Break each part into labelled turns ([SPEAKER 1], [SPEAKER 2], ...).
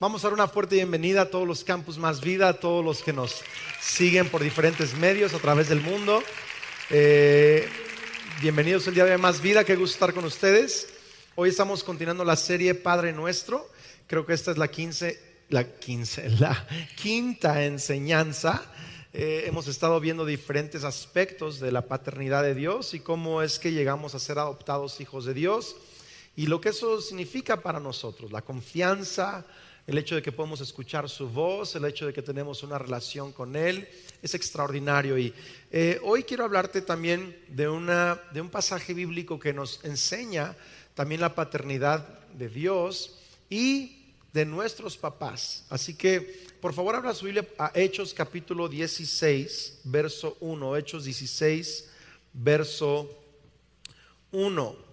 [SPEAKER 1] Vamos a dar una fuerte bienvenida a todos los Campus Más Vida, a todos los que nos siguen por diferentes medios a través del mundo. Bienvenidos el día de hoy a Más Vida, qué gusto estar con ustedes. Hoy estamos continuando la serie Padre Nuestro. Creo que esta es la quinta enseñanza. Hemos estado viendo diferentes aspectos de la paternidad de Dios y cómo es que llegamos a ser adoptados hijos de Dios y lo que eso significa para nosotros, la confianza, el hecho de que podemos escuchar su voz, el hecho de que tenemos una relación con Él, es extraordinario. Y hoy quiero hablarte también de un pasaje bíblico que nos enseña también la paternidad de Dios y de nuestros papás. Así que, por favor, abra su Biblia a Hechos capítulo 16, verso 1. Hechos 16, verso 1.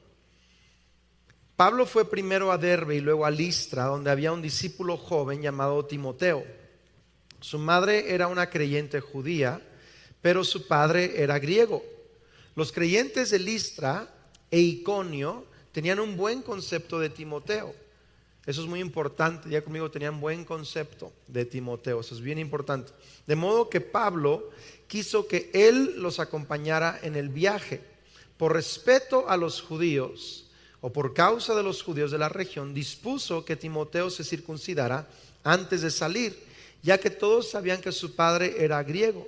[SPEAKER 1] Pablo fue primero a Derbe y luego a Listra, donde había un discípulo joven llamado Timoteo. Su madre era una creyente judía, pero su padre era griego. Los creyentes de Listra e Iconio tenían un buen concepto de Timoteo. Eso es muy importante, ya conmigo tenían buen concepto de Timoteo, eso es bien importante. De modo que Pablo quiso que él los acompañara en el viaje. Por respeto a los judíos, o por causa de los judíos de la región, dispuso que Timoteo se circuncidara antes de salir, ya que todos sabían que su padre era griego.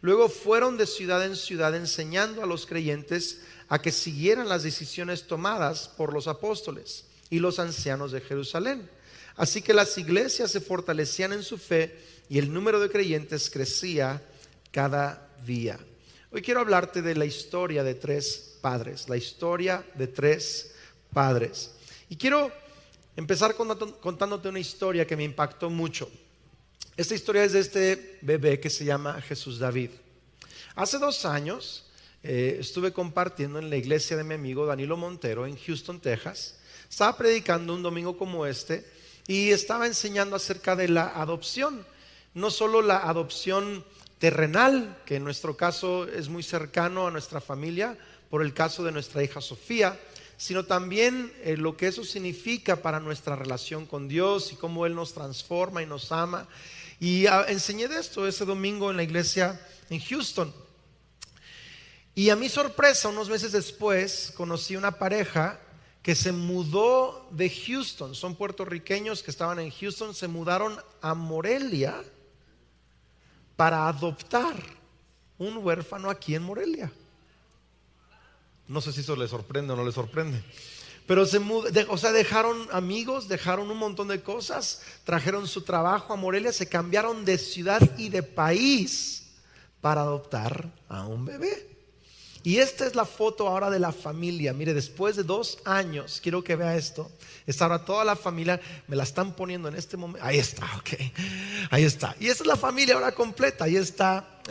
[SPEAKER 1] Luego fueron de ciudad en ciudad enseñando a los creyentes a que siguieran las decisiones tomadas por los apóstoles y los ancianos de Jerusalén. Así que las iglesias se fortalecían en su fe y el número de creyentes crecía cada día. Hoy quiero hablarte de la historia de tres padres, la historia de tres padres. Y quiero empezar contándote una historia que me impactó mucho. Esta historia es de este bebé que se llama Jesús David. Hace 2 años estuve compartiendo en la iglesia de mi amigo Danilo Montero en Houston, Texas. Estaba predicando un domingo como este y estaba enseñando acerca de la adopción. No solo la adopción terrenal, que en nuestro caso es muy cercano a nuestra familia, por el caso de nuestra hija Sofía, sino también lo que eso significa para nuestra relación con Dios y cómo Él nos transforma y nos ama. Y enseñé de esto ese domingo en la iglesia en Houston. Y a mi sorpresa, unos meses después, conocí una pareja que se mudó de Houston. Son puertorriqueños que estaban en Houston, se mudaron a Morelia para adoptar un huérfano aquí en Morelia. No sé si eso les sorprende o no les sorprende. Pero dejaron amigos, dejaron un montón de cosas, trajeron su trabajo a Morelia, se cambiaron de ciudad y de país para adoptar a un bebé. Y esta es la foto ahora de la familia. Mire, después de 2 años, quiero que vea esto. Está ahora toda la familia, me la están poniendo en este momento. Ahí está, ok. Ahí está. Y esta es la familia ahora completa. Ahí está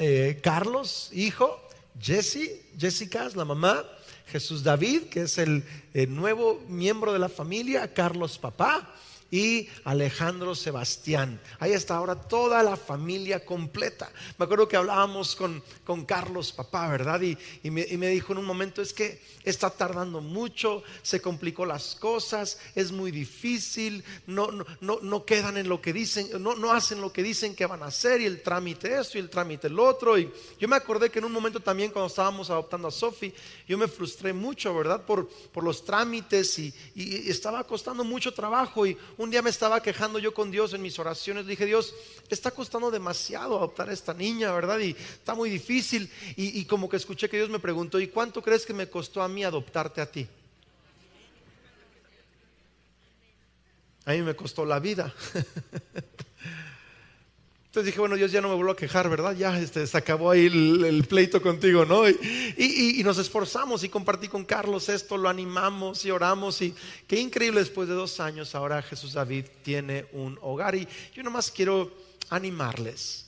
[SPEAKER 1] Carlos, hijo, Jessica es la mamá, Jesús David, que es el nuevo miembro de la familia, Carlos papá y Alejandro Sebastián. Ahí está ahora toda la familia completa. Me acuerdo que hablábamos con Carlos papá, ¿verdad? Y me dijo en un momento, es que está tardando mucho, se complicó las cosas, es muy difícil, no quedan en lo que dicen, no hacen lo que dicen que van a hacer, y el trámite esto y el trámite el otro. Y yo me acordé que en un momento también, cuando estábamos adoptando a Sophie, yo me frustré mucho, ¿verdad? Por los trámites y estaba costando mucho trabajo. Y un día me estaba quejando yo con Dios en mis oraciones. Le dije, Dios, está costando demasiado adoptar a esta niña, ¿verdad? Y está muy difícil. Y como que escuché que Dios me preguntó, ¿y cuánto crees que me costó a mí adoptarte a ti? A mí me costó la vida. Entonces dije, bueno, Dios, ya no me vuelvo a quejar, ¿verdad? Ya se acabó ahí el pleito contigo, ¿no? Y nos esforzamos y compartí con Carlos esto, lo animamos y oramos. Y qué increíble, después de 2 años ahora Jesús David tiene un hogar. Y yo nomás quiero animarles.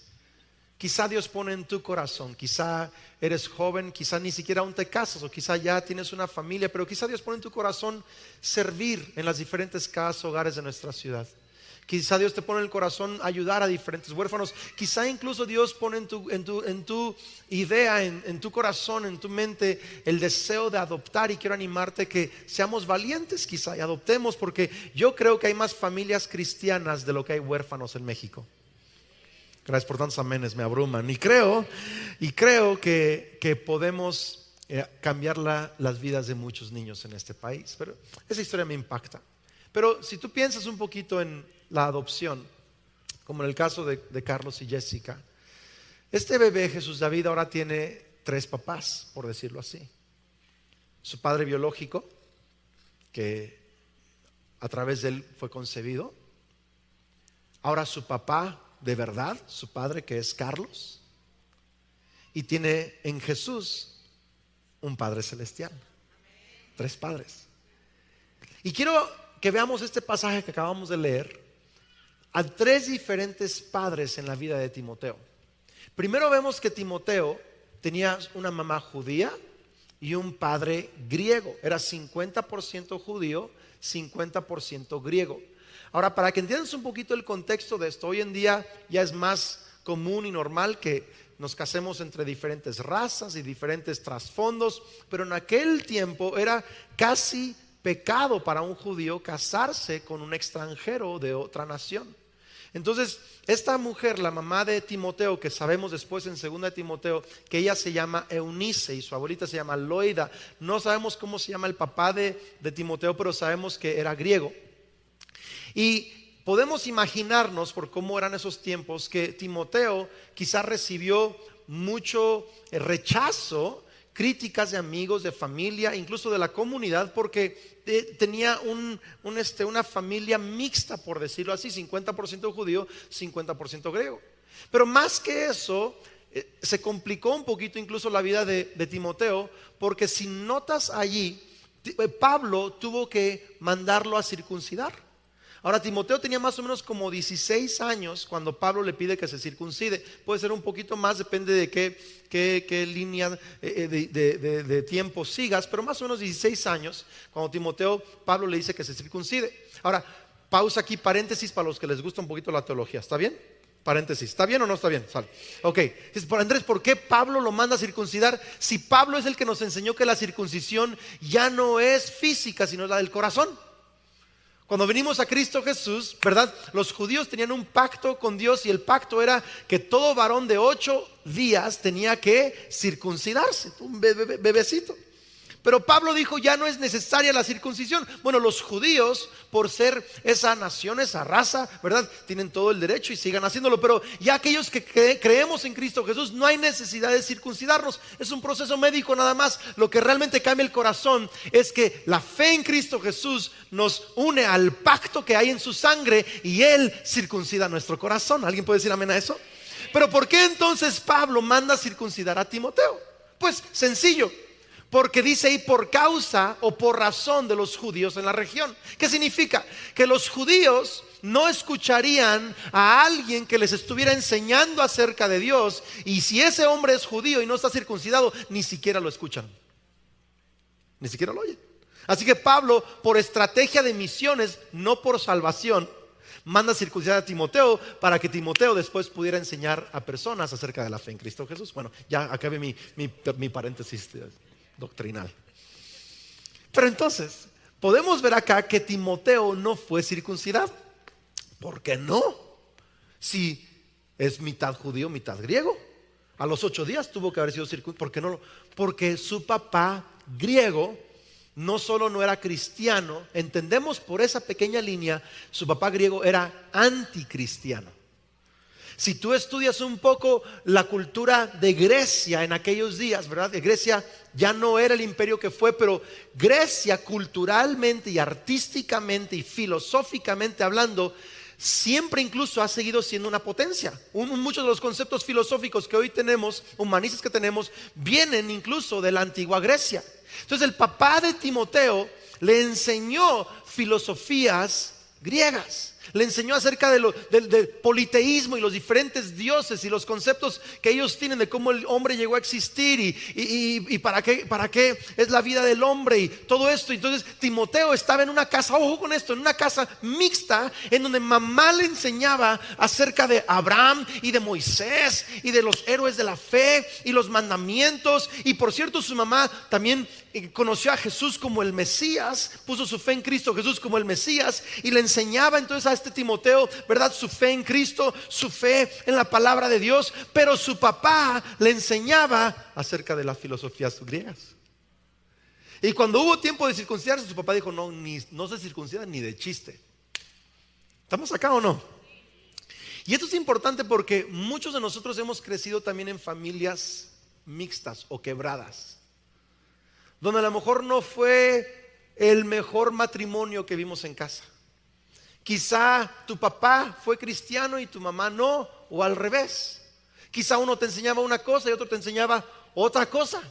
[SPEAKER 1] Quizá Dios pone en tu corazón, quizá eres joven, quizá ni siquiera aún te casas, o quizá ya tienes una familia, pero quizá Dios pone en tu corazón servir en las diferentes casas, hogares de nuestra ciudad. Quizá Dios te pone en el corazón ayudar a diferentes huérfanos. Quizá incluso Dios pone en tu idea, en tu corazón, en tu mente, el deseo de adoptar. Y quiero animarte que seamos valientes quizá y adoptemos, porque yo creo que hay más familias cristianas de lo que hay huérfanos en México. Gracias por tantos amenes, me abruman. Y creo que podemos cambiar las vidas de muchos niños en este país. Pero esa historia me impacta. Pero si tú piensas un poquito en la adopción, como en el caso de Carlos y Jessica, este bebé Jesús David ahora tiene 3 papás, por decirlo así. Su padre biológico, que a través de él fue concebido. Ahora su papá de verdad, su padre, que es Carlos. Y tiene en Jesús un Padre celestial. 3 padres. Y quiero que veamos este pasaje que acabamos de leer, a 3 diferentes padres en la vida de Timoteo. Primero vemos que Timoteo tenía una mamá judía y un padre griego. Era 50% judío, 50% griego. Ahora, para que entiendas un poquito el contexto de esto, hoy en día ya es más común y normal que nos casemos entre diferentes razas y diferentes trasfondos, pero en aquel tiempo era casi pecado para un judío casarse con un extranjero de otra nación. Entonces, esta mujer, la mamá de Timoteo, que sabemos después en 2 de Timoteo que ella se llama Eunice y su abuelita se llama Loida. No sabemos cómo se llama el papá de Timoteo, pero sabemos que era griego. Y podemos imaginarnos, por cómo eran esos tiempos, que Timoteo quizás recibió mucho rechazo, críticas de amigos, de familia, incluso de la comunidad, porque tenía una familia mixta, por decirlo así, 50% judío, 50% griego. Pero más que eso, se complicó un poquito incluso la vida de Timoteo, porque si notas allí, Pablo tuvo que mandarlo a circuncidar. Ahora, Timoteo tenía más o menos como 16 años cuando Pablo le pide que se circuncide. Puede ser un poquito más, depende de qué línea de tiempo sigas, pero más o menos 16 años cuando Pablo le dice que se circuncide. Ahora, pausa aquí, paréntesis para los que les gusta un poquito la teología. ¿Está bien? Paréntesis, ¿está bien o no está bien? Sale. Ok, Andrés, ¿por qué Pablo lo manda a circuncidar? Si Pablo es el que nos enseñó que la circuncisión ya no es física, sino la del corazón. Cuando venimos a Cristo Jesús, ¿verdad? Los judíos tenían un pacto con Dios y el pacto era que todo varón de 8 días tenía que circuncidarse, un bebecito. Pero Pablo dijo, ya no es necesaria la circuncisión. Bueno, los judíos, por ser esa nación, esa raza, ¿verdad? Tienen todo el derecho y sigan haciéndolo. Pero ya aquellos que creemos en Cristo Jesús, no hay necesidad de circuncidarnos. Es un proceso médico nada más. Lo que realmente cambia el corazón es que la fe en Cristo Jesús nos une al pacto que hay en su sangre y Él circuncida nuestro corazón. ¿Alguien puede decir amén a eso? Pero ¿por qué entonces Pablo manda circuncidar a Timoteo? Pues sencillo. Porque dice ahí por causa o por razón de los judíos en la región. ¿Qué significa? Que los judíos no escucharían a alguien que les estuviera enseñando acerca de Dios. Y si ese hombre es judío y no está circuncidado, ni siquiera lo escuchan. Ni siquiera lo oyen. Así que Pablo, por estrategia de misiones, no por salvación, manda circuncidar a Timoteo para que Timoteo después pudiera enseñar a personas acerca de la fe en Cristo Jesús. Bueno, ya acabé mi paréntesis doctrinal. Pero entonces podemos ver acá que Timoteo no fue circuncidado. ¿Por qué no? Si es mitad judío, mitad griego. A los 8 días tuvo que haber sido circuncidado. ¿Por qué no? Porque su papá griego no solo no era cristiano, entendemos por esa pequeña línea, su papá griego era anticristiano. Si tú estudias un poco la cultura de Grecia en aquellos días, ¿verdad? Grecia ya no era el imperio que fue, pero Grecia culturalmente y artísticamente y filosóficamente hablando, siempre incluso ha seguido siendo una potencia. Muchos de los conceptos filosóficos que hoy tenemos, humanistas que tenemos, vienen incluso de la antigua Grecia. Entonces el papá de Timoteo le enseñó filosofías griegas. Le enseñó acerca del politeísmo y los diferentes dioses y los conceptos que ellos tienen de cómo el hombre llegó a existir y para qué es la vida del hombre y todo esto. Entonces Timoteo estaba en una casa, ojo con esto, en una casa mixta en donde mamá le enseñaba acerca de Abraham y de Moisés y de los héroes de la fe y los mandamientos. Y por cierto, su mamá también conoció a Jesús como el Mesías, puso su fe en Cristo Jesús como el Mesías y le enseñaba entonces a este Timoteo, ¿verdad? Su fe en Cristo, su fe en la palabra de Dios. Pero su papá le enseñaba acerca de las filosofías griegas. Y cuando hubo tiempo de circuncidarse, su papá dijo: no se circuncidan ni de chiste. ¿Estamos acá o no? Y esto es importante porque muchos de nosotros hemos crecido también en familias mixtas o quebradas, donde a lo mejor no fue el mejor matrimonio que vimos en casa. Quizá tu papá fue cristiano y tu mamá no, o al revés. Quizá uno te enseñaba una cosa y otro te enseñaba otra cosa.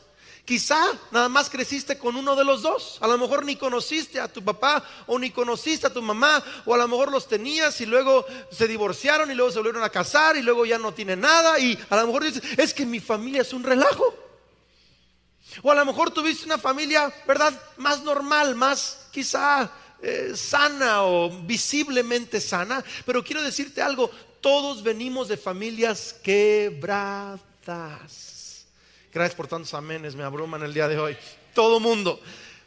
[SPEAKER 1] Quizá nada más creciste con uno de los dos. A lo mejor ni conociste a tu papá o ni conociste a tu mamá, o a lo mejor los tenías y luego se divorciaron y luego se volvieron a casar y luego ya no tienen nada. Y a lo mejor dices: es que mi familia es un relajo. O a lo mejor tuviste una familia, ¿verdad?, más normal, más quizá sana o visiblemente sana. Pero quiero decirte algo: todos venimos de familias quebradas. Gracias por tantos amenes, me abruman el día de hoy. Todo mundo.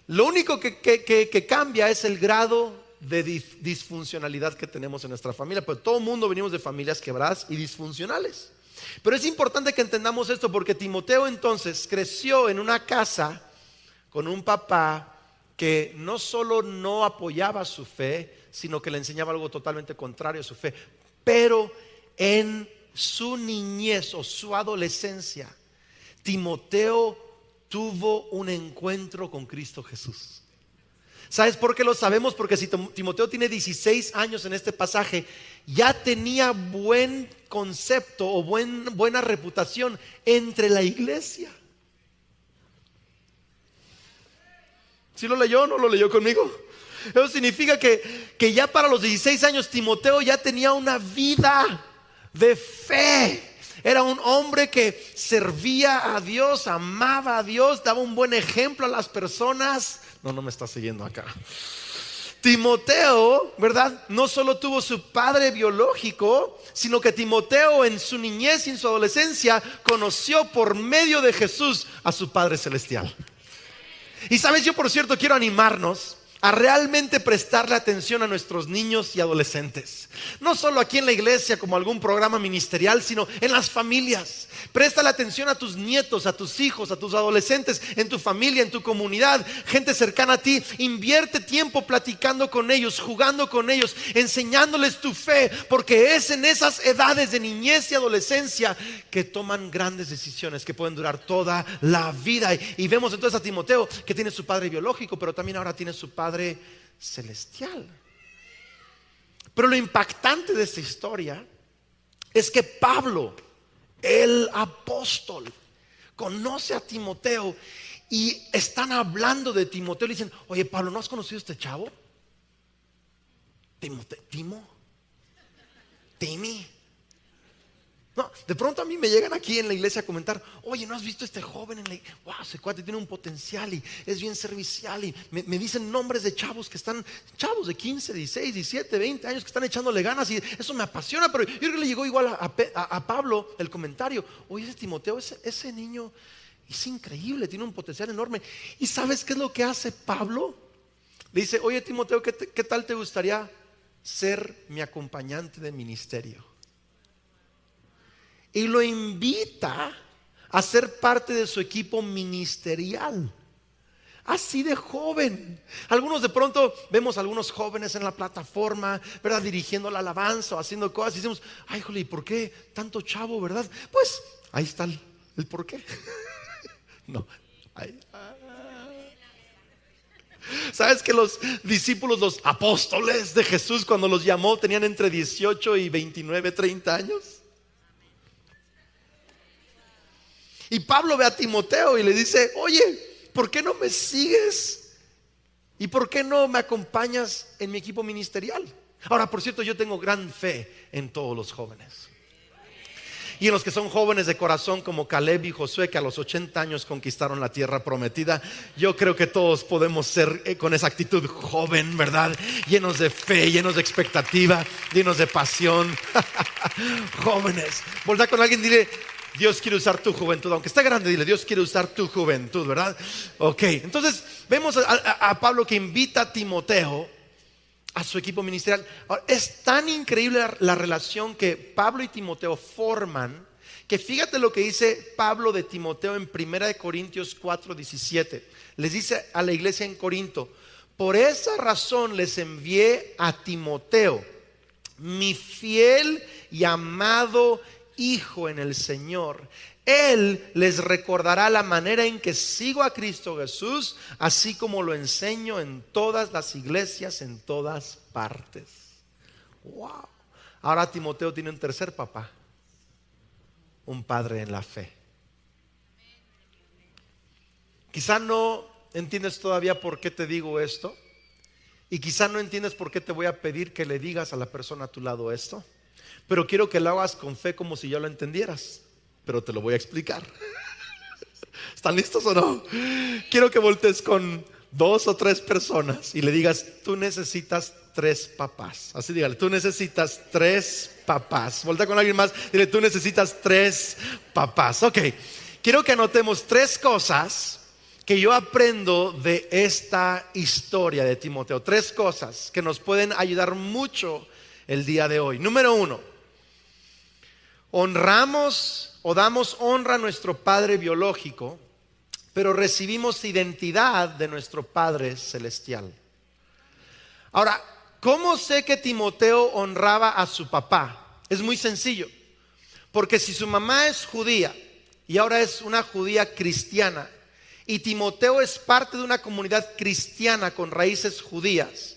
[SPEAKER 1] Lo único que cambia es el grado de disfuncionalidad que tenemos en nuestra familia. Pero todo mundo venimos de familias quebradas y disfuncionales. Pero es importante que entendamos esto, porque Timoteo entonces creció en una casa con un papá que no solo no apoyaba su fe, sino que le enseñaba algo totalmente contrario a su fe. Pero en su niñez o su adolescencia, Timoteo tuvo un encuentro con Cristo Jesús. ¿Sabes por qué lo sabemos? Porque si Timoteo tiene 16 años en este pasaje, ya tenía buen concepto o buena reputación entre la iglesia. ¿Sí lo leyó o no lo leyó conmigo? Eso significa que ya para los 16 años Timoteo ya tenía una vida de fe. Era un hombre que servía a Dios, amaba a Dios, daba un buen ejemplo a las personas. No me está siguiendo acá. Timoteo, ¿verdad?, no solo tuvo su padre biológico, sino que Timoteo en su niñez y en su adolescencia conoció por medio de Jesús a su Padre Celestial. Y sabes, yo por cierto quiero animarnos a realmente prestarle atención a nuestros niños y adolescentes. No solo aquí en la iglesia como algún programa ministerial, sino en las familias. Préstale atención a tus nietos, a tus hijos, a tus adolescentes, en tu familia, en tu comunidad, gente cercana a ti. Invierte tiempo platicando con ellos, jugando con ellos, enseñándoles tu fe, porque es en esas edades de niñez y adolescencia que toman grandes decisiones que pueden durar toda la vida. Y vemos entonces a Timoteo, que tiene su padre biológico, pero también ahora tiene su padre celestial. Pero lo impactante de esta historia es que Pablo, el apóstol, conoce a Timoteo y están hablando de Timoteo. Le dicen: oye, Pablo, ¿no has conocido a este chavo? Timmy. No, de pronto a mí me llegan aquí en la iglesia a comentar: oye, ¿no has visto a este joven en la iglesia? Wow, ese cuate tiene un potencial y es bien servicial. Y me dicen nombres de chavos que están, chavos de 15, 16, 17, 20 años que están echándole ganas, y eso me apasiona. Pero yo creo que le llegó igual a Pablo el comentario: oye, ese Timoteo, ese niño es increíble, tiene un potencial enorme. ¿Y sabes qué es lo que hace Pablo? Le dice: oye, Timoteo, ¿qué tal te gustaría ser mi acompañante de ministerio? Y lo invita a ser parte de su equipo ministerial. Así de joven. Algunos de pronto vemos a algunos jóvenes en la plataforma, ¿verdad?, dirigiendo la alabanza o haciendo cosas, y decimos: ay, jole, ¿y por qué tanto chavo, verdad? Pues ahí está el por qué. No. ¿Sabes que los discípulos, los apóstoles de Jesús, cuando los llamó, tenían entre 18 y 29, 30 años? Y Pablo ve a Timoteo y le dice: oye, ¿por qué no me sigues? ¿Y por qué no me acompañas en mi equipo ministerial? Ahora, por cierto, yo tengo gran fe en todos los jóvenes. Y en los que son jóvenes de corazón como Caleb y Josué, que a los 80 años conquistaron la tierra prometida. Yo creo que todos podemos ser con esa actitud joven, ¿verdad? Llenos de fe, llenos de expectativa, llenos de pasión. Jóvenes, voltea con alguien y dile: Dios quiere usar tu juventud. Aunque esté grande, dile: Dios quiere usar tu juventud, ¿verdad? Ok, entonces vemos a Pablo que invita a Timoteo a su equipo ministerial. Ahora, es tan increíble la relación que Pablo y Timoteo forman, que fíjate lo que dice Pablo de Timoteo en 1 Corintios 4:17. Les dice a la iglesia en Corinto: por esa razón les envié a Timoteo, mi fiel y amado hijo en el Señor. Él les recordará la manera en que sigo a Cristo Jesús, así como lo enseño en todas las iglesias, en todas partes. Wow. Ahora Timoteo tiene un tercer papá, un padre en la fe. Quizá no entiendes todavía por qué te digo esto, y quizá no entiendes por qué te voy a pedir que le digas a la persona a tu lado esto, pero quiero que lo hagas con fe, como si ya lo entendieras. Pero te lo voy a explicar. ¿Están listos o no? Quiero que voltees con 2 o 3 personas y le digas: tú necesitas 3 papás. Así dígale: tú necesitas 3 papás. Voltea con alguien más, dile: tú necesitas 3 papás. Ok, quiero que anotemos 3 cosas que yo aprendo de esta historia de Timoteo. 3 cosas que nos pueden ayudar mucho el día de hoy. Número 1: honramos o damos honra a nuestro padre biológico, pero recibimos identidad de nuestro Padre celestial. Ahora, ¿cómo sé que Timoteo honraba a su papá? Es muy sencillo, porque si su mamá es judía y ahora es una judía cristiana, y Timoteo es parte de una comunidad cristiana con raíces judías,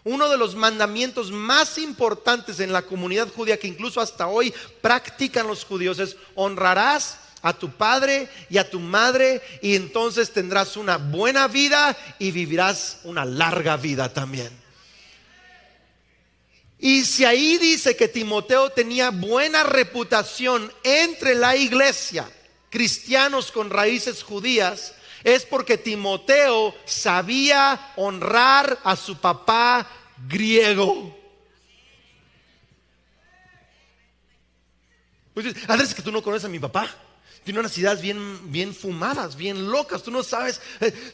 [SPEAKER 1] uno de los mandamientos más importantes en la comunidad judía, que incluso hasta hoy practican los judíos, es: honrarás a tu padre y a tu madre, y entonces tendrás una buena vida y vivirás una larga vida también. Y si ahí dice que Timoteo tenía buena reputación entre la iglesia, cristianos con raíces judías, es porque Timoteo sabía honrar a su papá griego. Pues, Andrés, es que tú no conoces a mi papá. Tiene unas ideas bien fumadas, bien locas. Tú no sabes.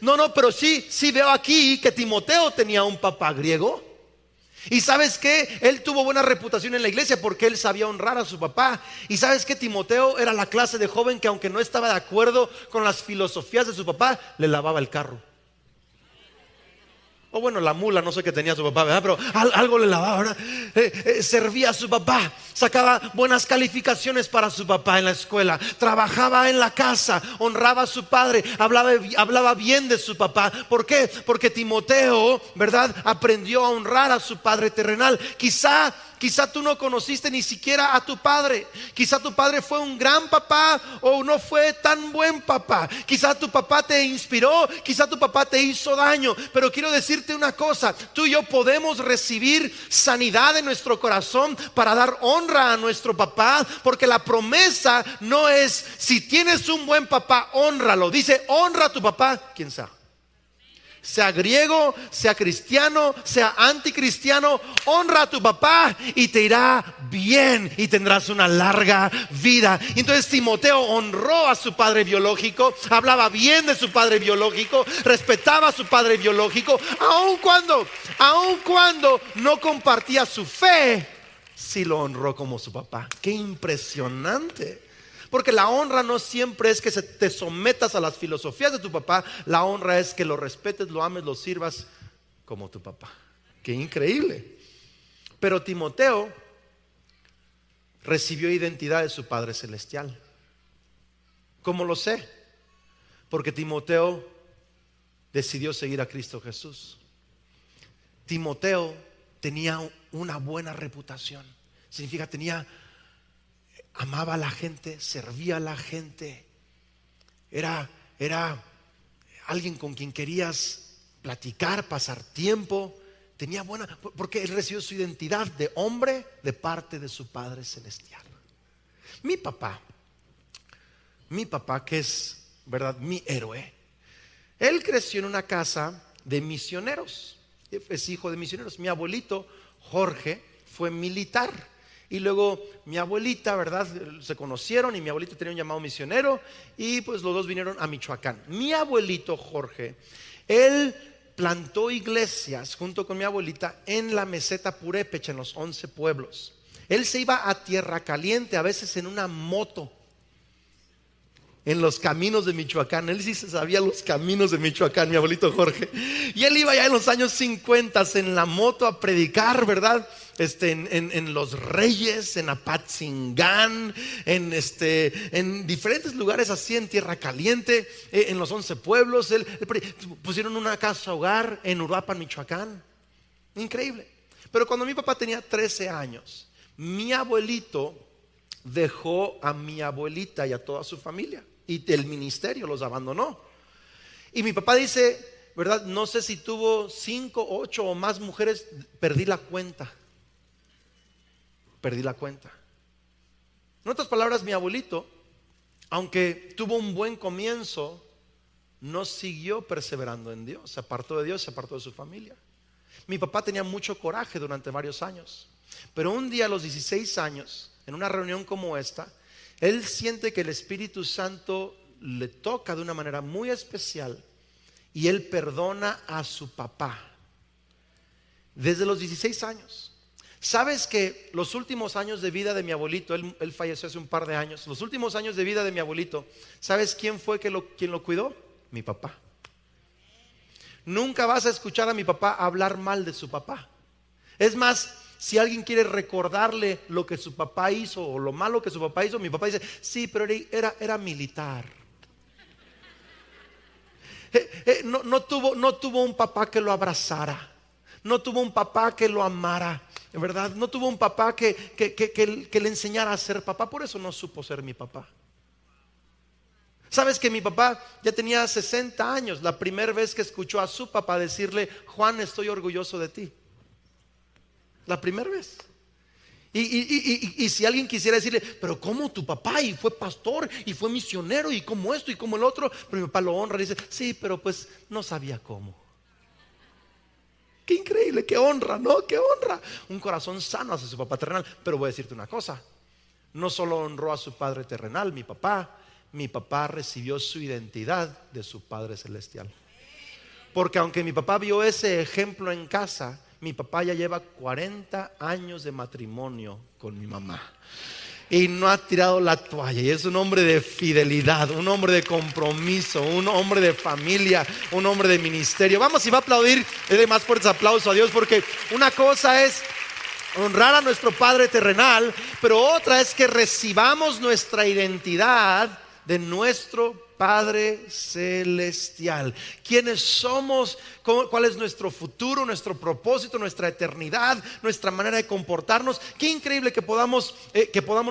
[SPEAKER 1] No, pero sí veo aquí que Timoteo tenía un papá griego. Y ¿sabes qué? Él tuvo buena reputación en la iglesia porque él sabía honrar a su papá. Y ¿sabes qué? Timoteo era la clase de joven que, aunque no estaba de acuerdo con las filosofías de su papá, le lavaba el carro. O bueno, la mula, no sé qué tenía su papá, ¿verdad? Pero algo le lavaba, ¿verdad? Servía a su papá, sacaba buenas calificaciones para su papá en la escuela, trabajaba en la casa, honraba a su padre, hablaba bien de su papá. ¿Por qué? Porque Timoteo, ¿verdad?, aprendió a honrar a su padre terrenal. Quizá tú no conociste ni siquiera a tu padre. Quizá tu padre fue un gran papá o no fue tan buen papá. Quizá tu papá te inspiró, quizá tu papá te hizo daño. Pero quiero decirte una cosa: tú y yo podemos recibir sanidad en nuestro corazón para dar honra a nuestro papá, porque la promesa no es: si tienes un buen papá, honralo. Dice: honra a tu papá, quien sea griego, sea cristiano, sea anticristiano, honra a tu papá y te irá bien y tendrás una larga vida. Y entonces Timoteo honró a su padre biológico, hablaba bien de su padre biológico, respetaba a su padre biológico, aun cuando no compartía su fe, sí lo honró como su papá. Qué impresionante. Porque la honra no siempre es que te sometas a las filosofías de tu papá. La honra es que lo respetes, lo ames, lo sirvas como tu papá. Qué increíble. Pero Timoteo recibió identidad de su Padre Celestial. ¿Cómo lo sé? Porque Timoteo decidió seguir a Cristo Jesús. Timoteo tenía una buena reputación. Significa amaba a la gente, servía a la gente. Era alguien con quien querías platicar, pasar tiempo. tenía buena, porque él recibió su identidad de hombre de parte de su Padre Celestial. Mi papá, que es, ¿verdad?, mi héroe, él creció en una casa de misioneros, es hijo de misioneros. Mi abuelito Jorge fue militar y luego mi abuelita, ¿verdad?, se conocieron y mi abuelito tenía un llamado misionero y pues los dos vinieron a Michoacán. Mi abuelito Jorge, él plantó iglesias junto con mi abuelita en la meseta Purépecha, en los 11 pueblos. Él se iba a Tierra Caliente, a veces en una moto, en los caminos de Michoacán. Él sí se sabía los caminos de Michoacán, mi abuelito Jorge. Y él iba ya en los años 50 en la moto a predicar, ¿verdad? En Los Reyes, en Apatzingán, en diferentes lugares así, en Tierra Caliente, en los 11 pueblos. Pusieron una casa hogar en Uruapan, Michoacán. Increíble. Pero cuando mi papá tenía 13 años, mi abuelito dejó a mi abuelita y a toda su familia y el ministerio los abandonó. Y mi papá dice, ¿verdad?, no sé si tuvo 5, 8 o más mujeres, perdí la cuenta. En otras palabras, mi abuelito, aunque tuvo un buen comienzo, no siguió perseverando en Dios. Se apartó de Dios, se apartó de su familia. Mi papá tenía mucho coraje durante varios años, pero un día a los 16 años, en una reunión como esta, él siente que el Espíritu Santo le toca de una manera muy especial y él perdona a su papá desde los 16 años. ¿Sabes que los últimos años de vida de mi abuelito, él falleció hace un par de años, los últimos años de vida de mi abuelito, ¿sabes quién fue quien lo cuidó? Mi papá. Nunca vas a escuchar a mi papá hablar mal de su papá. Es más, si alguien quiere recordarle lo que su papá hizo o lo malo que su papá hizo, mi papá dice, sí, pero era militar. No tuvo un papá que lo abrazara. No tuvo un papá que lo amara, ¿verdad? No tuvo un papá que le enseñara a ser papá. Por eso no supo ser mi papá. ¿Sabes que mi papá ya tenía 60 años la primera vez que escuchó a su papá decirle, Juan, estoy orgulloso de ti? La primera vez. Y si alguien quisiera decirle, pero ¿cómo tu papá? Y fue pastor y fue misionero y como esto y como el otro. Pero mi papá lo honra y dice, sí, pero pues no sabía cómo. Qué increíble, qué honra, ¿no? Qué honra. Un corazón sano hacia su papá terrenal. Pero voy a decirte una cosa, no solo honró a su padre terrenal, mi papá recibió su identidad de su Padre Celestial. Porque aunque mi papá vio ese ejemplo en casa, mi papá ya lleva 40 años de matrimonio con mi mamá y no ha tirado la toalla, y es un hombre de fidelidad, un hombre de compromiso, un hombre de familia, un hombre de ministerio. Vamos, y va a aplaudir, dé más fuertes aplausos a Dios, porque una cosa es honrar a nuestro Padre terrenal, pero otra es que recibamos nuestra identidad de nuestro Padre Celestial. ¿Quiénes somos? ¿Cuál es nuestro futuro, nuestro propósito, nuestra eternidad, nuestra manera de comportarnos? Qué increíble que podamos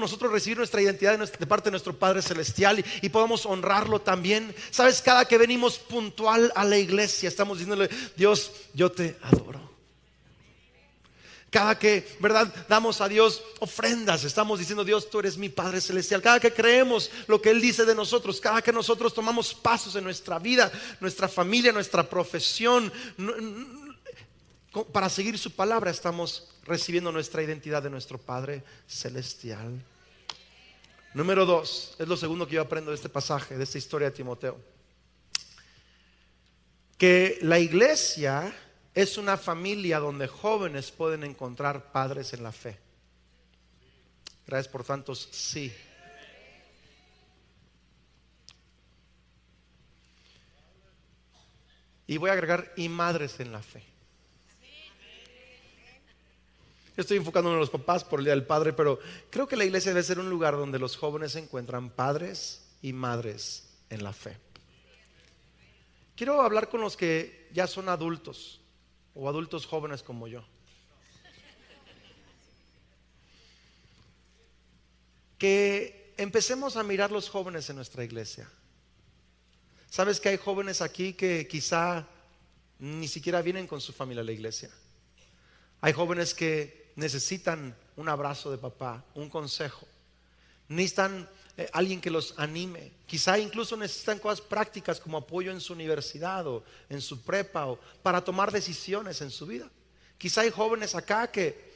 [SPEAKER 1] nosotros recibir nuestra identidad de parte de nuestro Padre Celestial y podamos honrarlo también. Sabes, cada que venimos puntual a la iglesia estamos diciéndole, Dios, yo te adoro. Cada que, ¿verdad?, damos a Dios ofrendas, estamos diciendo, Dios, tú eres mi Padre Celestial. Cada que creemos lo que Él dice de nosotros, cada que nosotros tomamos pasos en nuestra vida, nuestra familia, nuestra profesión, para seguir su palabra, estamos recibiendo nuestra identidad de nuestro Padre Celestial. Número 2, es lo segundo que yo aprendo de este pasaje, de esta historia de Timoteo. Que la iglesia es una familia donde jóvenes pueden encontrar padres en la fe. Gracias por tantos sí. Y voy a agregar, y madres en la fe. Estoy enfocándome en los papás por el Día del Padre, pero creo que la iglesia debe ser un lugar donde los jóvenes encuentran padres y madres en la fe. Quiero hablar con los que ya son adultos o adultos jóvenes como yo. Que empecemos a mirar los jóvenes en nuestra iglesia. ¿Sabes que hay jóvenes aquí que quizá ni siquiera vienen con su familia a la iglesia? Hay jóvenes que necesitan un abrazo de papá, un consejo. Necesitan alguien que los anime. Quizá incluso necesitan cosas prácticas como apoyo en su universidad o en su prepa o para tomar decisiones en su vida. Quizá hay jóvenes acá que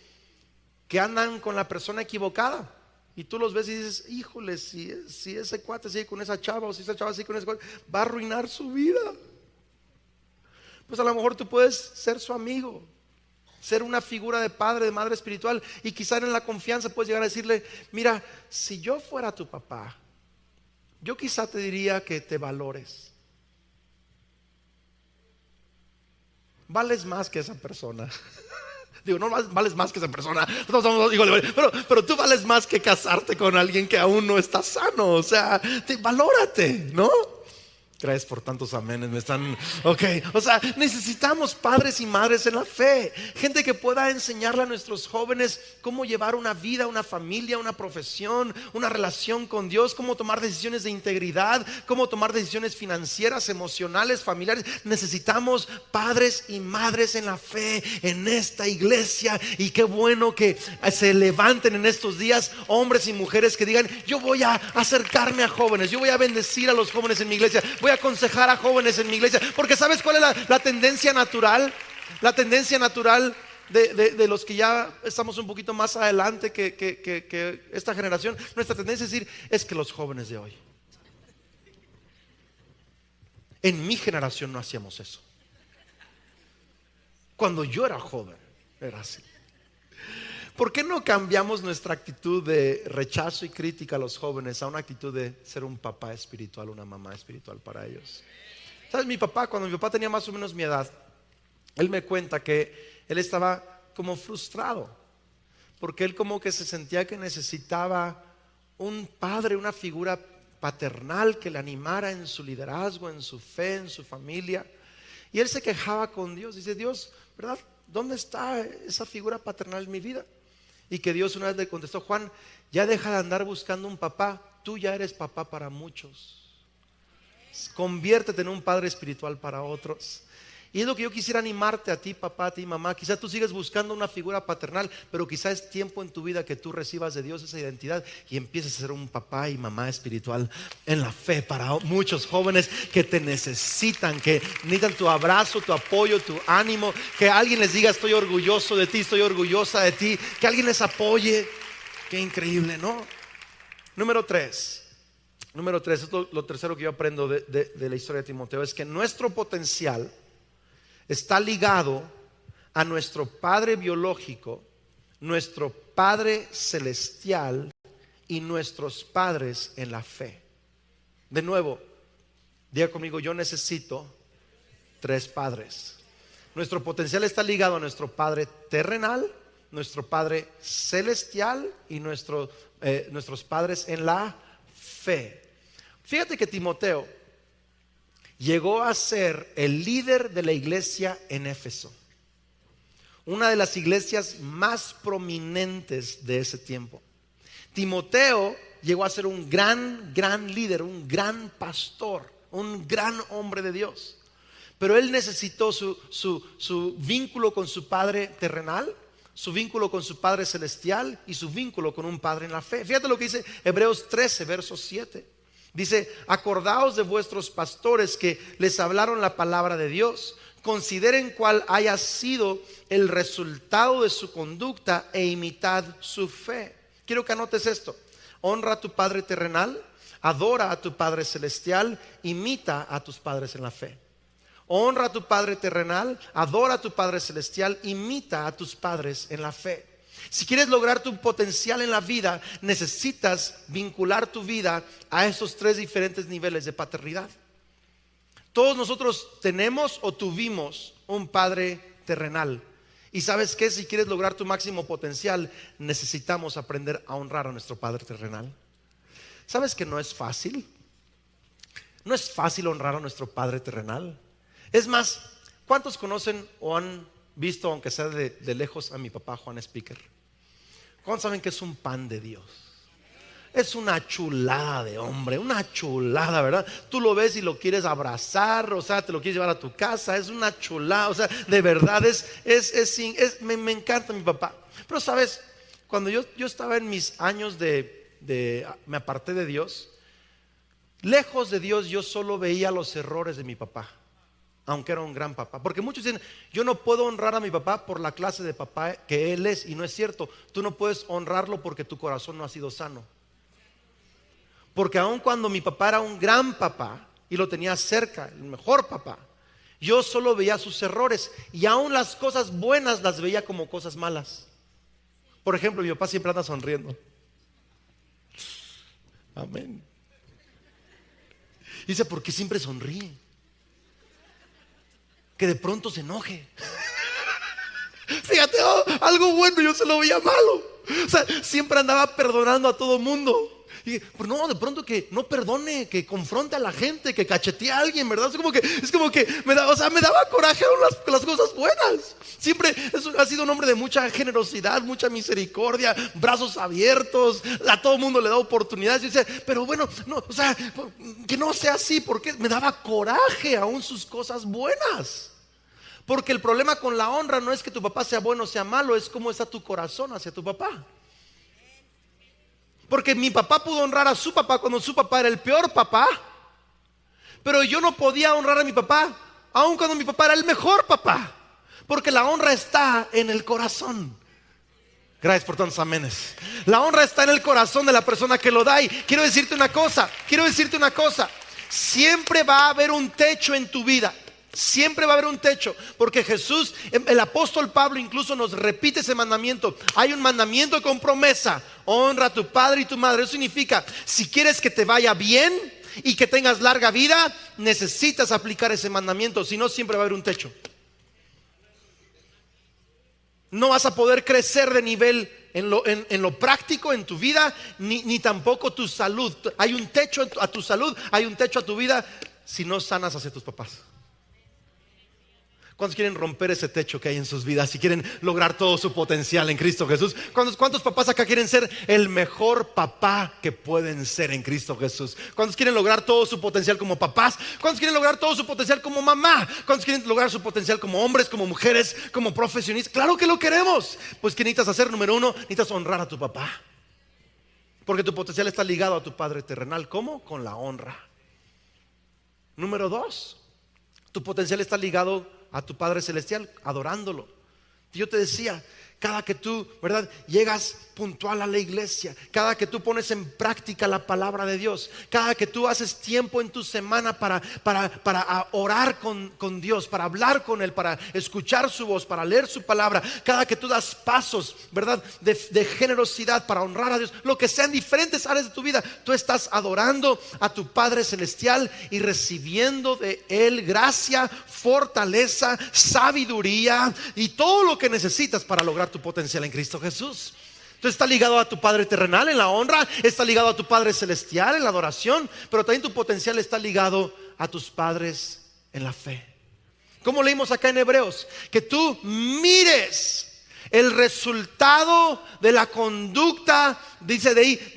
[SPEAKER 1] andan con la persona equivocada y tú los ves y dices, híjole, si ese cuate sigue con esa chava o si esa chava sigue con ese cuate, va a arruinar su vida. Pues a lo mejor tú puedes ser su amigo, ser una figura de padre, de madre espiritual, y quizá en la confianza puedes llegar a decirle, mira, si yo fuera tu papá, yo quizá te diría que te valores. Vales más que esa persona. Digo, no vales más que esa persona. Pero tú vales más que casarte con alguien que aún no está sano. O sea, valórate, ¿no? Gracias por tantos amenes, me están, ok. O sea, necesitamos padres y madres en la fe, gente que pueda enseñarle a nuestros jóvenes cómo llevar una vida, una familia, una profesión, una relación con Dios, cómo tomar decisiones de integridad, cómo tomar decisiones financieras, emocionales, familiares. Necesitamos padres y madres en la fe en esta iglesia, y qué bueno que se levanten en estos días hombres y mujeres que digan, yo voy a acercarme a jóvenes, yo voy a bendecir a los jóvenes en mi iglesia, voy a aconsejar a jóvenes en mi iglesia. Porque ¿sabes cuál es la tendencia natural? La tendencia natural de los que ya estamos un poquito más adelante que esta generación. Nuestra tendencia es decir, es que los jóvenes de hoy. En mi generación no hacíamos eso. Cuando yo era joven era así. ¿Por qué no cambiamos nuestra actitud de rechazo y crítica a los jóvenes a una actitud de ser un papá espiritual, una mamá espiritual para ellos? ¿Sabes? Mi papá, cuando mi papá tenía más o menos mi edad, él me cuenta que él estaba como frustrado, porque él como que se sentía que necesitaba un padre, una figura paternal que le animara en su liderazgo, en su fe, en su familia. Y él se quejaba con Dios, dice, Dios, ¿verdad? ¿Dónde está esa figura paternal en mi vida? Y que Dios una vez le contestó, Juan, ya deja de andar buscando un papá, tú ya eres papá para muchos. Conviértete en un padre espiritual para otros. Y es lo que yo quisiera animarte a ti, papá, a ti, mamá. Quizás tú sigues buscando una figura paternal, pero quizás es tiempo en tu vida que tú recibas de Dios esa identidad y empieces a ser un papá y mamá espiritual en la fe para muchos jóvenes que te necesitan, que necesitan tu abrazo, tu apoyo, tu ánimo. Que alguien les diga, estoy orgulloso de ti, estoy orgullosa de ti. Que alguien les apoye. Qué increíble, ¿no? Número tres, esto es lo tercero que yo aprendo de la historia de Timoteo, es que nuestro potencial está ligado a nuestro padre biológico, nuestro padre celestial y nuestros padres en la fe. De nuevo, diga conmigo, yo necesito 3 padres. Nuestro potencial está ligado a nuestro padre terrenal, nuestro padre celestial y nuestros padres en la fe. Fíjate que Timoteo llegó a ser el líder de la iglesia en Éfeso, una de las iglesias más prominentes de ese tiempo. Timoteo llegó a ser un gran líder, un gran pastor, un gran hombre de Dios. Pero él necesitó su vínculo con su padre terrenal, su vínculo con su padre celestial y su vínculo con un padre en la fe. Fíjate lo que dice Hebreos 13, verso 7. Dice, acordaos de vuestros pastores que les hablaron la palabra de Dios. Consideren cuál haya sido el resultado de su conducta e imitad su fe. Quiero que anotes esto. Honra a tu padre terrenal, adora a tu padre celestial, imita a tus padres en la fe. Honra a tu padre terrenal, adora a tu padre celestial, imita a tus padres en la fe. Si quieres lograr tu potencial en la vida, necesitas vincular tu vida a esos 3 diferentes niveles de paternidad. Todos nosotros tenemos o tuvimos un padre terrenal. Y ¿sabes qué? Si quieres lograr tu máximo potencial, necesitamos aprender a honrar a nuestro padre terrenal. ¿Sabes que no es fácil? No es fácil honrar a nuestro padre terrenal. Es más, ¿cuántos conocen o han visto, aunque sea de lejos, a mi papá Juan Speaker? ¿Cuántos saben que es un pan de Dios? es una chulada de hombre, una chulada, ¿verdad? Tú lo ves y lo quieres abrazar, o sea, te lo quieres llevar a tu casa, es una chulada, o sea, de verdad me encanta mi papá. Pero sabes, cuando yo estaba en mis años me aparté de Dios, lejos de Dios, yo solo veía los errores de mi papá, aunque era un gran papá. Porque muchos dicen, yo no puedo honrar a mi papá por la clase de papá que él es, y no es cierto. Tú no puedes honrarlo porque tu corazón no ha sido sano. Porque aun cuando mi papá era un gran papá y lo tenía cerca, el mejor papá, yo solo veía sus errores, y aun las cosas buenas las veía como cosas malas. Por ejemplo, mi papá siempre anda sonriendo. Amén. Dice, ¿por qué siempre sonríe? Que de pronto se enoje. Fíjate, algo bueno yo se lo veía malo. O sea, siempre andaba perdonando a todo mundo. Y pues no, de pronto que no perdone, que confronte a la gente, que cachetee a alguien, ¿verdad? Es como que me daba coraje aún las cosas buenas. Siempre eso ha sido un hombre de mucha generosidad, mucha misericordia, brazos abiertos, a todo mundo le da oportunidades. Y dice, pero bueno, no, o sea, que no sea así, porque me daba coraje aún sus cosas buenas. Porque el problema con la honra no es que tu papá sea bueno o sea malo, es cómo está tu corazón hacia tu papá. Porque mi papá pudo honrar a su papá cuando su papá era el peor papá, pero yo no podía honrar a mi papá aun cuando mi papá era el mejor papá, porque la honra está en el corazón. Gracias por tantos amenes. La honra está en el corazón de la persona que lo da. Y quiero decirte una cosa, siempre va a haber un techo en tu vida. Siempre va a haber un techo, porque Jesús, el apóstol Pablo incluso nos repite ese mandamiento. Hay un mandamiento con promesa: honra a tu padre y tu madre. Eso significa, si quieres que te vaya bien y que tengas larga vida, necesitas aplicar ese mandamiento. Si no, siempre va a haber un techo. No vas a poder crecer de nivel en lo práctico en tu vida, ni tampoco tu salud. Hay un techo a tu salud, hay un techo a tu vida si no sanas hacia tus papás. ¿Cuántos quieren romper ese techo que hay en sus vidas y quieren lograr todo su potencial en Cristo Jesús? ¿Cuántos papás acá quieren ser el mejor papá que pueden ser en Cristo Jesús? ¿Cuántos quieren lograr todo su potencial como papás? ¿Cuántos quieren lograr todo su potencial como mamá? ¿Cuántos quieren lograr su potencial como hombres, como mujeres, como profesionistas? Claro que lo queremos. Pues ¿qué necesitas hacer? Número uno, necesitas honrar a tu papá, porque tu potencial está ligado a tu Padre terrenal. ¿Cómo? Con la honra. Número dos, tu potencial está ligado a tu Padre celestial, adorándolo. Yo te decía, cada que tú, ¿verdad?, llegas puntual a la iglesia, cada que tú pones en práctica la palabra de Dios, cada que tú haces tiempo en tu semana para orar con Dios, para hablar con Él, para escuchar su voz, para leer su palabra, cada que tú das pasos, ¿verdad?, de generosidad para honrar a Dios, lo que sea en diferentes áreas de tu vida, tú estás adorando a tu Padre celestial y recibiendo de Él gracia, fortaleza, sabiduría y todo lo que necesitas para lograr tu potencial en Cristo Jesús. Entonces está ligado a tu Padre terrenal en la honra, está ligado a tu Padre celestial en la adoración, pero también tu potencial está ligado a tus padres en la fe. Como leímos acá en Hebreos, que tú mires el resultado de la conducta, dice de ahí,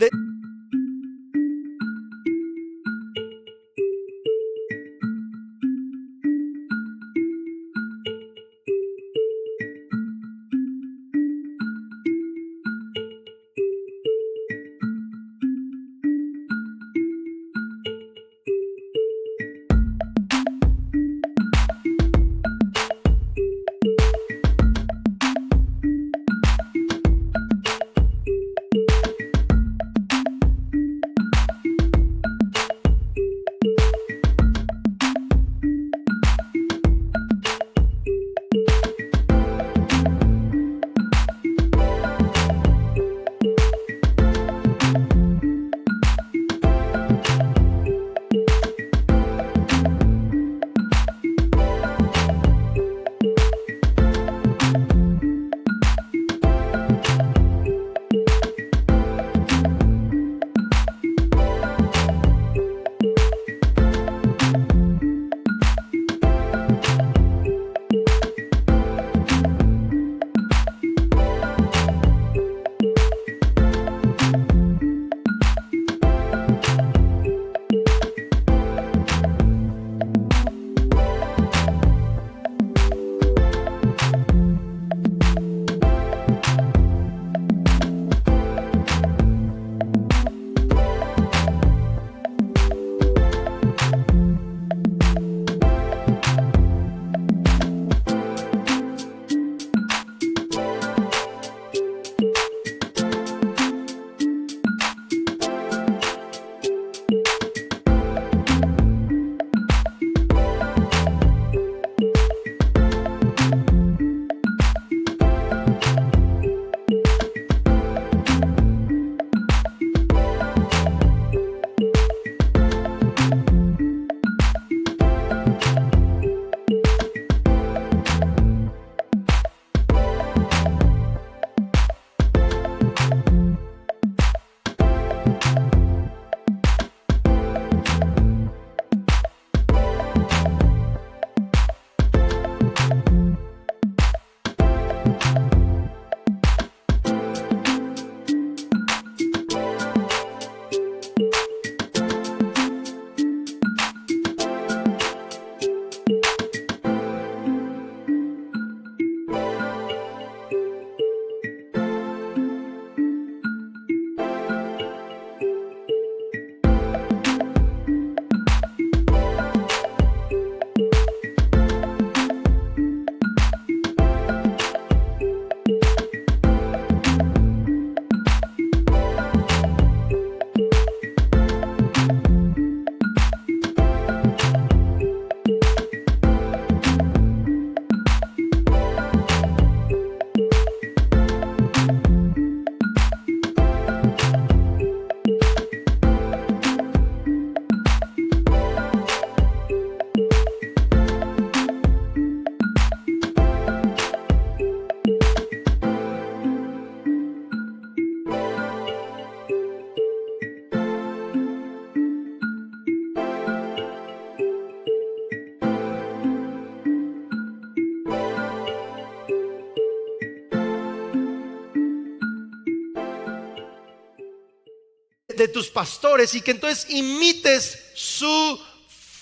[SPEAKER 1] de tus pastores y que entonces imites su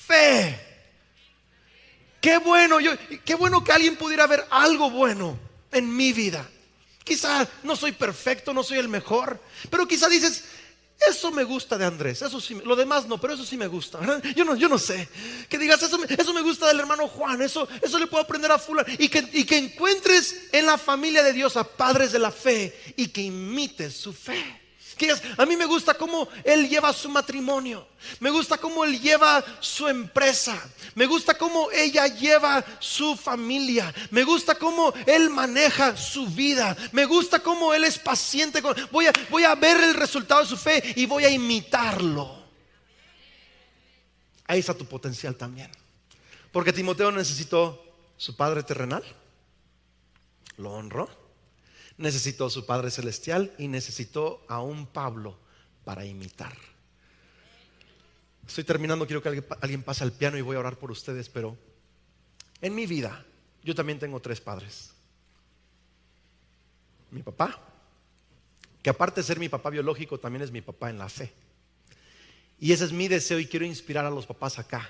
[SPEAKER 1] fe. Qué bueno, qué bueno que alguien pudiera ver algo bueno en mi vida. Quizá no soy perfecto, no soy el mejor, pero quizá dices, eso me gusta de Andrés, eso sí, lo demás no, pero eso sí me gusta, ¿verdad? Yo no sé. Que digas, eso me gusta del hermano Juan, eso le puedo aprender a fulano. Y que encuentres en la familia de Dios a padres de la fe y que imites su fe. Que digas, a mí me gusta cómo él lleva su matrimonio, me gusta cómo él lleva su empresa, me gusta cómo ella lleva su familia, me gusta cómo él maneja su vida, me gusta cómo él es paciente voy a ver el resultado de su fe y voy a imitarlo. Ahí está tu potencial también. Porque Timoteo necesitó su padre terrenal, lo honró. Necesitó a su Padre Celestial y necesitó a un Pablo para imitar. Estoy terminando, quiero que alguien pase al piano y voy a orar por ustedes. Pero en mi vida yo también tengo 3 padres. Mi papá, que aparte de ser mi papá biológico, también es mi papá en la fe. Y ese es mi deseo y quiero inspirar a los papás acá.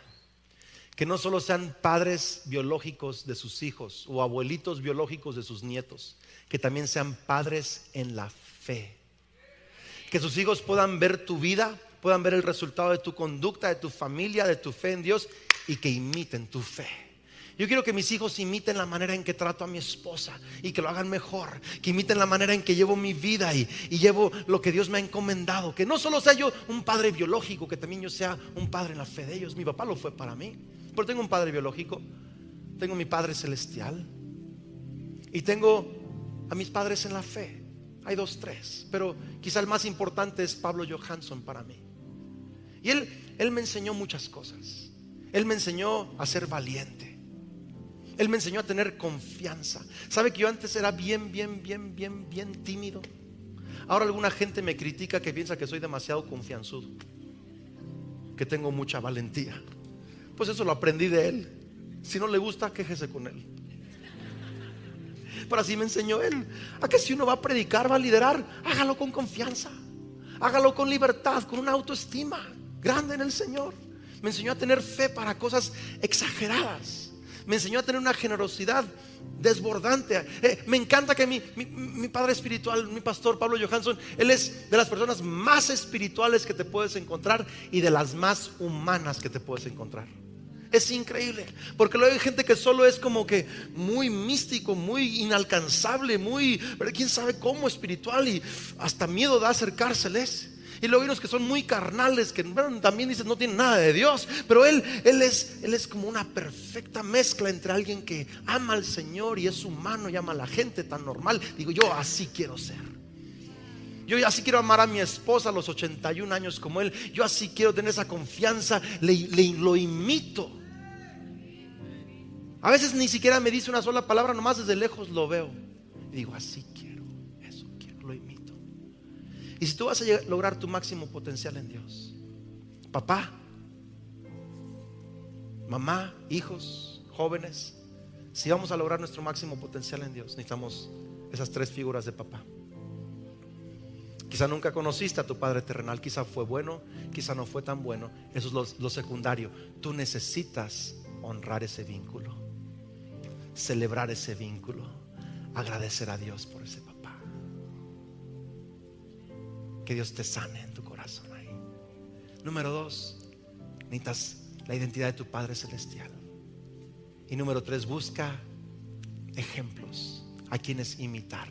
[SPEAKER 1] Que no solo sean padres biológicos de sus hijos o abuelitos biológicos de sus nietos, que también sean padres en la fe. Que sus hijos puedan ver tu vida, puedan ver el resultado de tu conducta, de tu familia, de tu fe en Dios y que imiten tu fe. Yo quiero que mis hijos imiten la manera en que trato a mi esposa y que lo hagan mejor. Que imiten la manera en que llevo mi vida y llevo lo que Dios me ha encomendado. Que no solo sea yo un padre biológico, que también yo sea un padre en la fe de ellos. Mi papá lo fue para mí. Pero tengo un padre biológico, tengo mi Padre Celestial y tengo a mis padres en la fe. Hay 2, 3, pero quizá el más importante es Pablo Johansson para mí. Y él me enseñó muchas cosas. Él me enseñó a ser valiente. Él me enseñó a tener confianza. ¿Sabe que yo antes era bien tímido? Ahora alguna gente me critica que piensa que soy demasiado confianzudo, que tengo mucha valentía. Pues eso lo aprendí de él. Si no le gusta, quéjese con él. Pero así me enseñó él. A que si uno va a predicar, va a liderar, hágalo con confianza, hágalo con libertad, con una autoestima grande en el Señor. Me enseñó a tener fe para cosas exageradas. Me enseñó a tener una generosidad desbordante. Me encanta que mi padre espiritual, mi pastor Pablo Johansson, él es de las personas más espirituales que te puedes encontrar y de las más humanas que te puedes encontrar. Es increíble, porque luego hay gente que solo es como que muy místico, muy inalcanzable, muy, quién sabe cómo espiritual y hasta miedo da acercárseles. Y luego hay unos que son muy carnales, que bueno, también dicen no tienen nada de Dios, pero él es como una perfecta mezcla entre alguien que ama al Señor y es humano y ama a la gente tan normal. Digo, yo así quiero ser. Yo así quiero amar a mi esposa a los 81 años como él. Yo así quiero tener esa confianza, lo imito. A veces ni siquiera me dice una sola palabra, nomás desde lejos lo veo y digo, así quiero, eso quiero, lo imito. Y si tú vas a lograr tu máximo potencial en Dios, papá, mamá, hijos, jóvenes, si vamos a lograr nuestro máximo potencial en Dios, necesitamos esas 3 figuras de papá. Quizá nunca conociste a tu padre terrenal, quizá fue bueno, quizá no fue tan bueno. Eso es lo secundario. Tú necesitas honrar ese vínculo, celebrar ese vínculo, agradecer a Dios por ese papá. Que Dios te sane en tu corazón ahí. Número 2, necesitas la identidad de tu Padre Celestial. Y número 3, busca ejemplos a quienes imitar.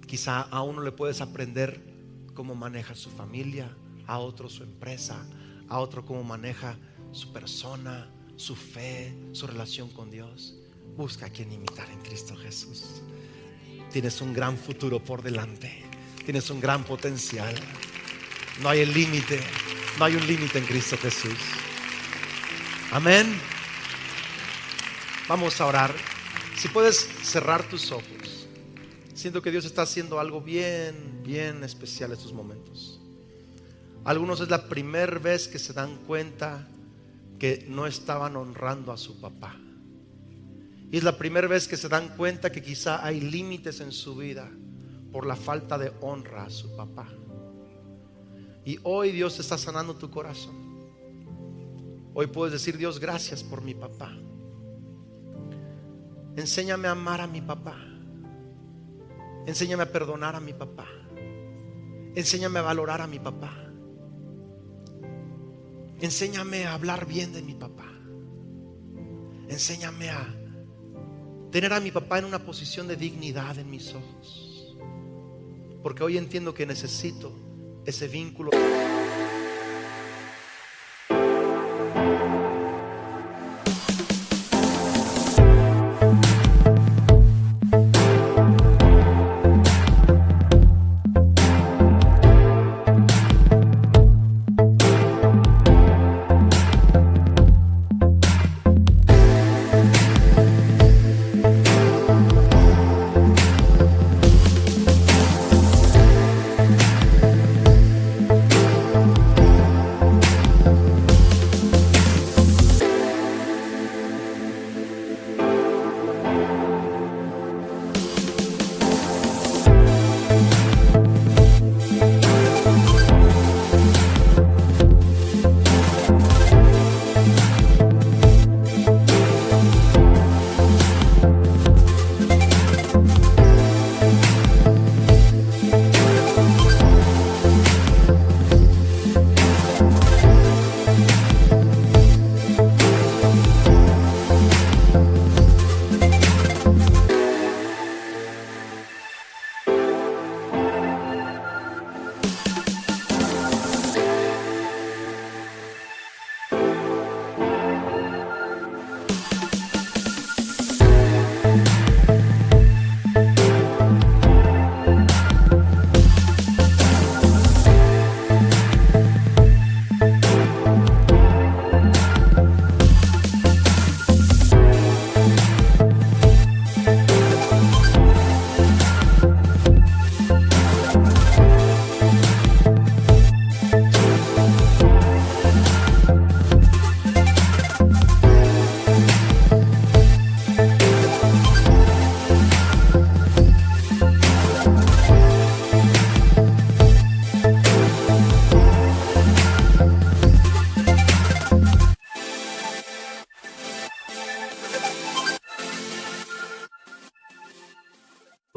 [SPEAKER 1] Quizá a uno le puedes aprender cómo maneja su familia, a otro su empresa, a otro cómo maneja su persona, su fe, su relación con Dios. Busca a quien imitar en Cristo Jesús. Tienes un gran futuro por delante. Tienes un gran potencial. No hay el límite. No hay un límite en Cristo Jesús. Amén. Vamos a orar. Si puedes cerrar tus ojos. Siento que Dios está haciendo algo bien especial en estos momentos. Algunos es la primera vez que se dan cuenta que no estaban honrando a su papá. Y es la primera vez que se dan cuenta que quizá hay límites en su vida por la falta de honra a su papá. Y hoy Dios está sanando tu corazón. Hoy puedes decir: Dios, gracias por mi papá. Enséñame a amar a mi papá. Enséñame a perdonar a mi papá. Enséñame a valorar a mi papá. Enséñame a hablar bien de mi papá. Enséñame a tener a mi papá en una posición de dignidad en mis ojos. Porque hoy entiendo que necesito ese vínculo.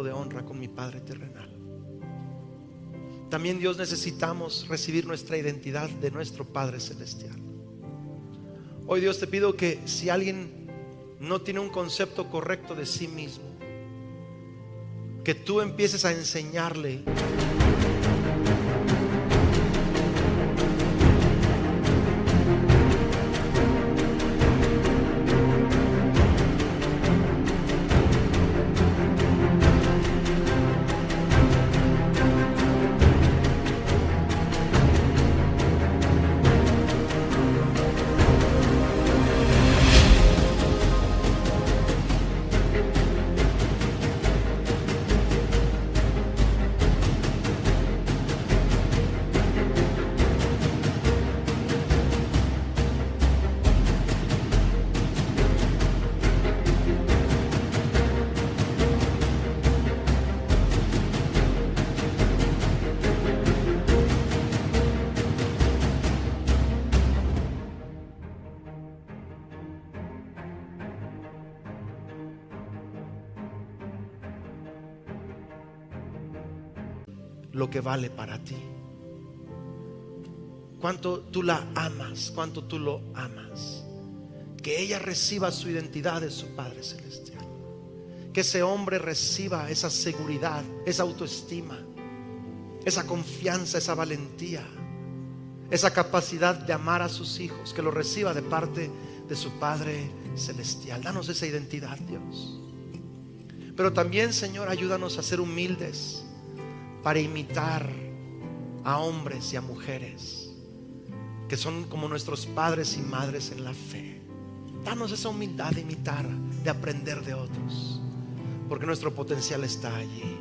[SPEAKER 1] De honra con mi Padre terrenal. También, Dios, necesitamos recibir nuestra identidad de nuestro Padre celestial. Hoy, Dios, te pido que si alguien no tiene un concepto correcto de sí mismo, que tú empieces a enseñarle lo que vale para ti. Cuánto tú la amas, cuánto tú lo amas. Que ella reciba su identidad de su Padre celestial. Que ese hombre reciba esa seguridad, esa autoestima, esa confianza, esa valentía, esa capacidad de amar a sus hijos. Que lo reciba de parte de su Padre celestial. Danos esa identidad, Dios. Pero también, Señor, ayúdanos a ser humildes para imitar a hombres y a mujeres que son como nuestros padres y madres en la fe. Danos esa humildad de imitar, de aprender de otros, porque nuestro potencial está allí,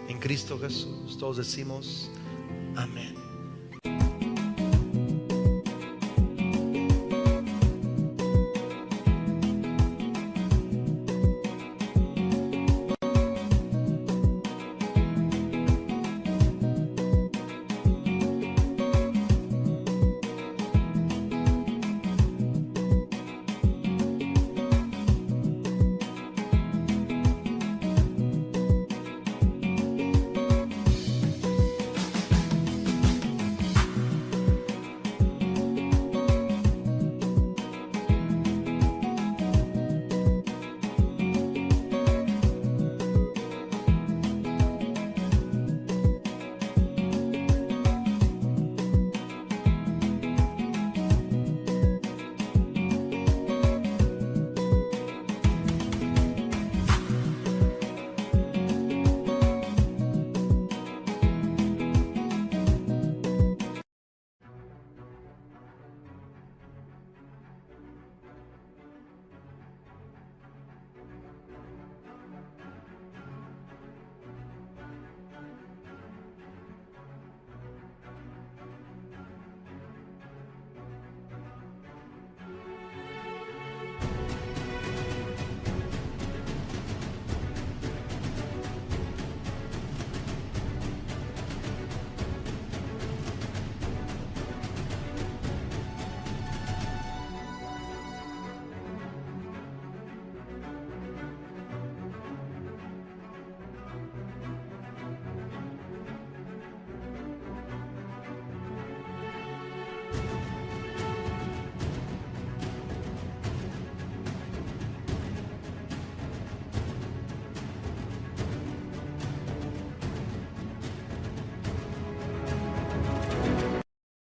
[SPEAKER 1] en Cristo Jesús. Todos decimos